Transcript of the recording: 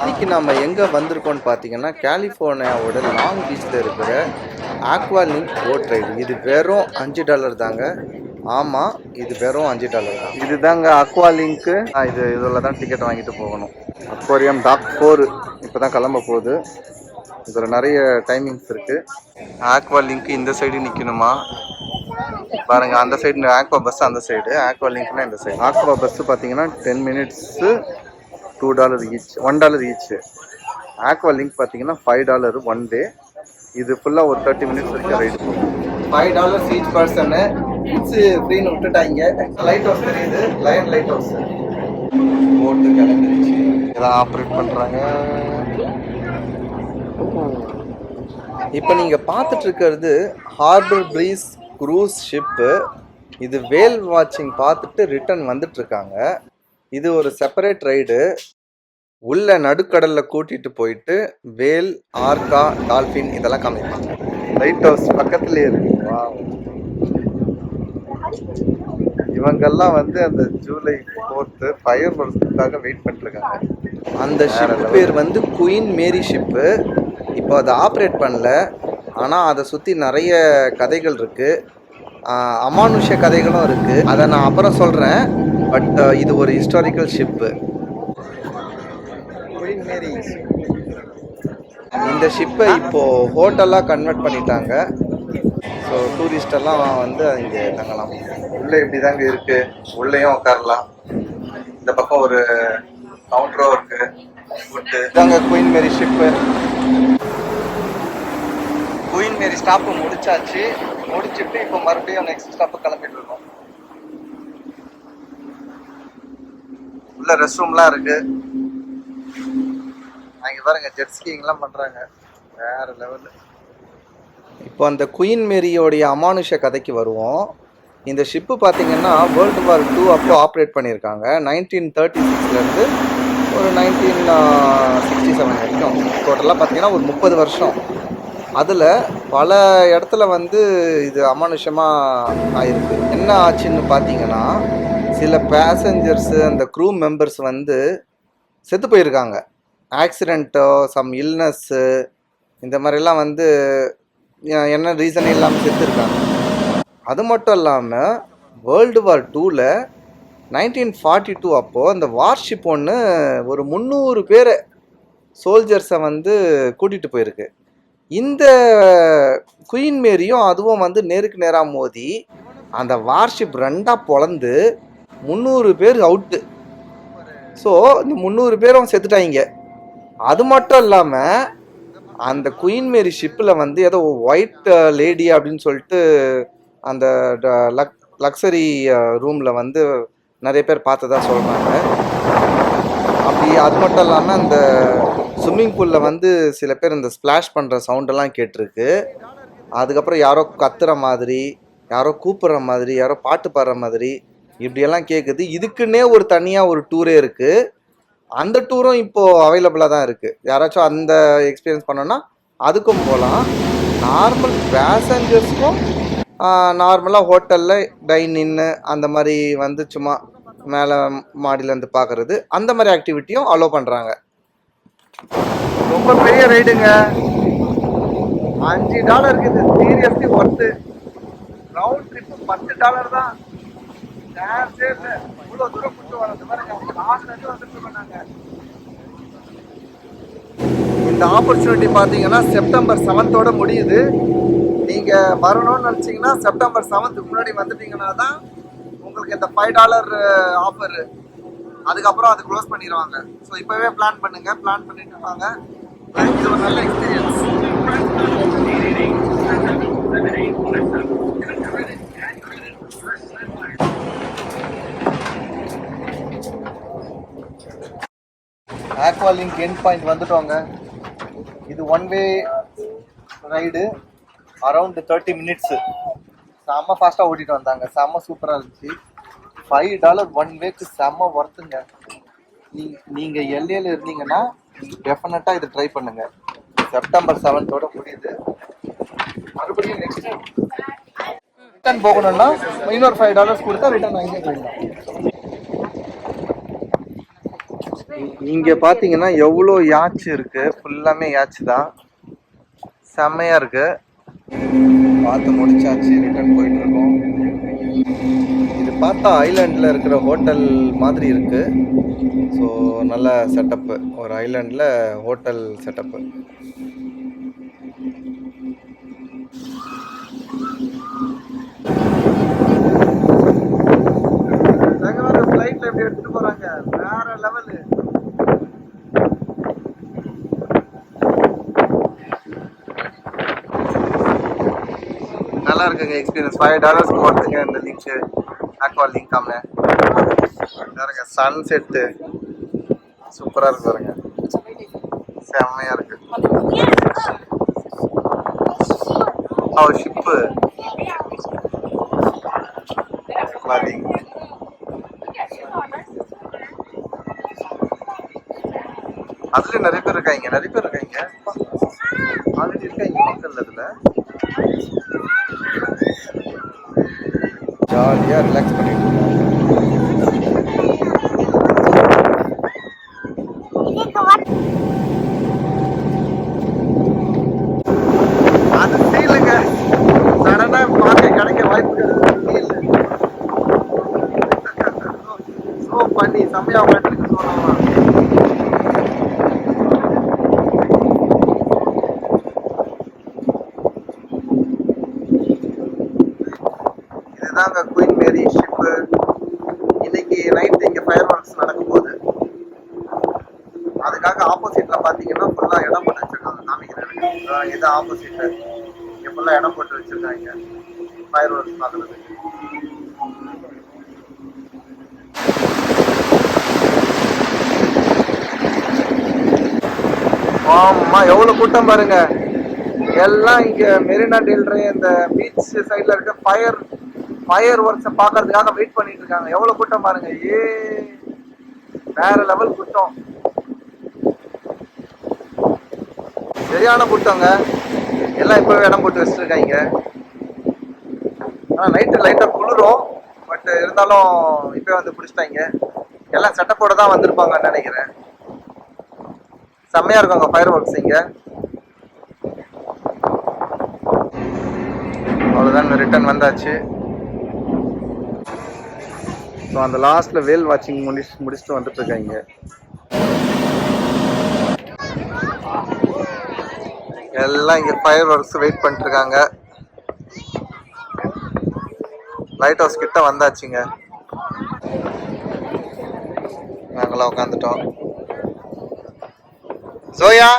இன்னைக்கு நம்ம எங்கே வந்திருக்கோம்னு பார்த்தீங்கன்னா கலிஃபோர்னியாவோட லாங் பீச்சில் இருக்கிற ஆக்வா லிங்க் போட் ரைடு. இது வெறும் $5 தாங்க. ஆமாம், இது வெறும் $5 தான். இது தாங்க அக்வா லிங்க்கு. இதில் தான் டிக்கெட் வாங்கிட்டு போகணும். அக்வாரியம் டாக் 4 இப்போ தான் கிளம்ப போகுது. இதில் நிறைய டைமிங்ஸ் இருக்குது. ஆக்வா லிங்க் இந்த சைடு நிற்கணுமா பாருங்க, அந்த சைடு ஆக்வா பஸ், அந்த சைடு ஆக்வா லிங்க்னா இந்த சைடு. ஆக்வா பஸ் பார்த்தீங்கன்னா 10 minutes $2 each, $1 each. Aqua link பார்த்தீங்கன்னா $5 1 டே. இது ஃபுல்லாக ஒரு 30 மினிட்ஸ் வரைக்கும் ரைடு போகும். $5 ஈச் பர்சனு. கிட்ஸு ஃப்ரீன்னு விட்டுட்டாங்க. லைட் ஹவுஸ் தெரியுது, லயன் லைட் ஹவுஸ். போட்டு கிளம்பிடுச்சு, இதெல்லாம் ஆப்ரேட் பண்ணுறாங்க. இப்போ நீங்கள் பார்த்துட்டு இருக்கிறது ஹார்பர் ப்ரீஸ் க்ரூஸ் ஷிப்பு. இது வேல் வாட்சிங் பார்த்துட்டு ரிட்டர்ன் வந்துட்டு இருக்காங்க. இது ஒரு செப்பரேட் ரைடு. உள்ள நடுக்கடலில் கூட்டிட்டு போயிட்டு வேல், ஆர்கா, டால்ஃபின் இதெல்லாம் காமிப்பாங்க. லைட் ஹவுஸ் பக்கத்துலேயே இருக்கு. இவங்கெல்லாம் வந்து அந்த ஜூலை 4 ஃபயர் ஒர்க்ஸுக்காக வெயிட் பண்ணிருக்காங்க. அந்த ஷிப் பேர் வந்து குயின் மேரி ஷிப்பு. இப்போ அதை ஆப்ரேட் பண்ணல, ஆனால் அதை சுற்றி நிறைய கதைகள் இருக்குது, அமானுஷ்ய கதைகளும் இருக்குது. அதை நான் அப்புறம் சொல்கிறேன். பட் இது ஒரு ஹிஸ்டாரிக்கல் ஷிப்பு. குயின் மேரி இந்த ஷிப்பை இப்போது ஹோட்டலாக கன்வெர்ட் பண்ணிட்டாங்க. ஸோ டூரிஸ்டெல்லாம் வந்து இங்கே தங்கலாம். உள்ளே இப்படி தாங்க இருக்குது. உள்ளேயும் உட்காரலாம். இந்த பக்கம் ஒரு கவுண்டரும் இருக்குது. ஃபுட்டு இதாங்க குயின் மேரி ஷிப்பு. குயின் மேரி ஸ்டாப்பு முடிச்சாச்சு. முடிச்சுட்டு இப்போ மறுபடியும் நெக்ஸ்ட் ஸ்டாப்பு கிளம்பிட்டு இருக்கோம். உள்ள ரெஸ்ட் ரூம்லாம் இருக்கு. அங்கே பாருங்க, ஜெட் ஸ்கீயிங்லாம் பண்ணுறாங்க. வேற லெவலு. இப்போ அந்த குயின் மேரியோடைய அமானுஷ கதைக்கு வருவோம். இந்த ஷிப்பு பார்த்தீங்கன்னா World War II அப்போ ஆப்ரேட் பண்ணியிருக்காங்க. 1936லேருந்து ஒரு 1967 வரைக்கும். டோட்டலாக பார்த்தீங்கன்னா ஒரு 30 வருஷம். அதில் பல இடத்துல வந்து இது அமானுஷமாக ஆயிருக்கு. என்ன ஆச்சுன்னு பார்த்தீங்கன்னா, சில பேசஞ்சர்ஸு, அந்த க்ரூ மெம்பர்ஸ் வந்து செத்து போயிருக்காங்க. ஆக்சிடெண்ட்டோ, சம் இல்னஸ்ஸு, இந்த மாதிரிலாம் வந்து என்ன ரீசன் இல்லாமல் செத்துருக்காங்க. அது மட்டும் இல்லாமல் World War IIல 1942 அப்போது அந்த வார்ஷிப் ஒன்று ஒரு 300 பேர் சோல்ஜர்ஸை வந்து கூட்டிகிட்டு போயிருக்கு. இந்த குயின் மேரியும் அதுவும் வந்து நேருக்கு நேராக மோதி அந்த வார்ஷிப் ரெண்டாக பொளந்து 300 பேர் அவுட்டு. ஸோ இந்த 300 பேரும் செத்துட்டாங்க. அது மட்டும் இல்லாமல் அந்த குயின் மேரி ஷிப்பில் வந்து ஏதோ ஒயிட் லேடி அப்படின்னு சொல்லிட்டு அந்த லக்ஸரி ரூமில் வந்து நிறைய பேர் பார்த்ததா சொல்கிறாங்க. அப்படி அது மட்டும் இல்லாமல் அந்த ஸ்விம்மிங் பூலில் வந்து சில பேர் இந்த ஸ்ப்ளாஷ் பண்ணுற சவுண்டெல்லாம் கேட்டிருக்கு. அதுக்கப்புறம் யாரோ கத்துற மாதிரி, யாரோ கூப்பிட்ற மாதிரி, யாரோ பாட்டு பாடுற மாதிரி இப்படியெல்லாம் கேட்குது. இதுக்குன்னே ஒரு தனியாக ஒரு டூரே இருக்குது. அந்த டூரும் இப்போது அவைலபிளாக தான் இருக்குது. யாராச்சும் அந்த எக்ஸ்பீரியன்ஸ் பண்ணோன்னா அதுக்கும் போகலாம். நார்மல் பேசஞ்சர்ஸ்க்கும் நார்மலாக ஹோட்டலில் டைன் இன்னு அந்த மாதிரி வந்து சும்மா மேலே மாடியிலேருந்து பார்க்குறது, அந்த மாதிரி ஆக்டிவிட்டியும் அலோவ் பண்ணுறாங்க. ரொம்ப பெரிய ரைடுங்க. $5 இருக்குது. Seriously worth. ரவுண்ட் ட்ரிப்பு $10 தான். இவ்வளோ தூரம் கூட்டு வரது பாருங்க. வந்துட்டு பண்ணாங்க. இந்த ஆப்பர்ச்சுனிட்டி பார்த்தீங்கன்னா செப்டம்பர் 7 முடியுது. நீங்கள் வரணும்னு நினச்சிங்கன்னா செப்டம்பர் 7 முன்னாடி வந்துட்டீங்கன்னா தான் உங்களுக்கு இந்த $5 ஆஃபர். அதுக்கப்புறம் அது க்ளோஸ் பண்ணிடுவாங்க. ஸோ இப்போவே பிளான் பண்ணுங்கள். பிளான் பண்ணிட்டு வாங்க. இது ஒரு நல்ல experience. Aqua link end point வந்துட்டோங்க. இது 1 வே ரைடு. Around 30 minutes. செம்ம ஃபாஸ்ட்டாக ஓட்டிகிட்டு வந்தாங்க. செம்ம சூப்பராக இருந்துச்சு. $5 1 வேக்கு செம்ம ஒர்த்துங்க. நீங்கள் எல்ஏல இருந்தீங்கன்னா டெஃபினட்டாக இதை ட்ரை பண்ணுங்கள். செப்டம்பர் 7 முடியுது. மறுபடியும் நெக்ஸ்ட் ரிட்டர்ன் போகணும்னா இன்னொரு $5 கொடுத்தா ரிட்டர்ன் வாங்கி போயிடலாம். இங்க பாத்தீங்கன்னா எவ்வளோ யாச்சு இருக்கு, ஃபுல்லாமே யாச்சு தான். செம்மையா இருக்கு. பார்த்து முடிச்சாச்சு, ரிட்டர்ன் போயிட்டு இருக்கோம். இது பார்த்தா ஐலாண்டில் இருக்கிற ஹோட்டல் மாதிரி இருக்கு. ஸோ நல்ல செட்டப்பு, ஒரு ஐலாண்டில் ஹோட்டல் செட்டப்பு. ஃப்ளைட்ல எப்படி எடுத்துட்டு போறாங்க, வேற லெவலு. நல்லா இருக்குங்க எக்ஸ்பீரியன்ஸ். $5 போடுறதுங்க இந்த லிங்க், ஆக்வா லிங்க் காம பாருங்க. சன் செட்டு சூப்பரா இருக்கு பாருங்க, செம்மையா இருக்கு. ஷிப்பு அதுல நிறைய பேர் இருக்காங்க, ஆல்ரெடி இருக்காங்க மக்கள். அதுல ஜாலியா ரிலாக்ஸ் பண்ணிட்டு இருக்காங்க. அது ஃபீலுங்க, சடனா பார்க்க கிடைக்க வாய்ப்பு ஸோ பண்ணி செம்மையா மாட்டிருக்கு சொல்லலாம். இதுதாங்க குயின் மேரி ஷிப்பு. இன்னைக்கு நைட் இங்க ஃபயர் ஒர்க்ஸ் நடக்கும் போது அதுக்காக ஆப்போசிட்ல பாத்தீங்கன்னா ஃபுல்லா இடம் போட்டு வச்சிருக்காங்க. காமிக்கிறேன், இது ஆப்போசிட். இங்க ஃபுல்லா இடம் போட்டு வச்சிருக்காங்க ஃபயர் ஒர்க்ஸ் பார்க்கறதுக்கு. ஆமா, எவ்வளவு கூட்டம் பாருங்க. எல்லாம் இங்க மெரினா டெல்ரே இந்த பீச் சைட்ல இருக்க ஃபயர் ஒர்க்ஸை பார்க்கறதுக்காக வெயிட் பண்ணிட்டு இருக்காங்க. எவ்வளவு கூட்டம் பாருங்க, வேற லெவல் கூட்டம், சரியான கூட்டங்க. எல்லாம் இப்பவே இடம் போட்டு வச்சிருக்காங்க. ஆனா நைட்டு லைட்டா குளிரும், பட் இருந்தாலும் இப்ப வந்து பிடிச்சிட்டாங்க. எல்லாம் செட்டப்போட தான் வந்திருப்பாங்கன்னு நினைக்கிறேன். செம்மையா இருக்கும் ஃபயர் ஒர்க்ஸ் இங்க. அவ்வளோதான், ரிட்டர்ன் வந்தாச்சு. ஸோ அந்த லாஸ்ட்ல வேல் வாட்சிங் முடிச்சுட்டு வந்துட்டு இருக்காங்க. எல்லாம் இங்க ஃபயர் ஒர்க்ஸ் வெயிட் பண்ணிட்டு இருக்காங்க. லைட் ஹவுஸ் கிட்ட வந்தாச்சுங்க. நாங்களாம் உட்காந்துட்டோம். ஜோயா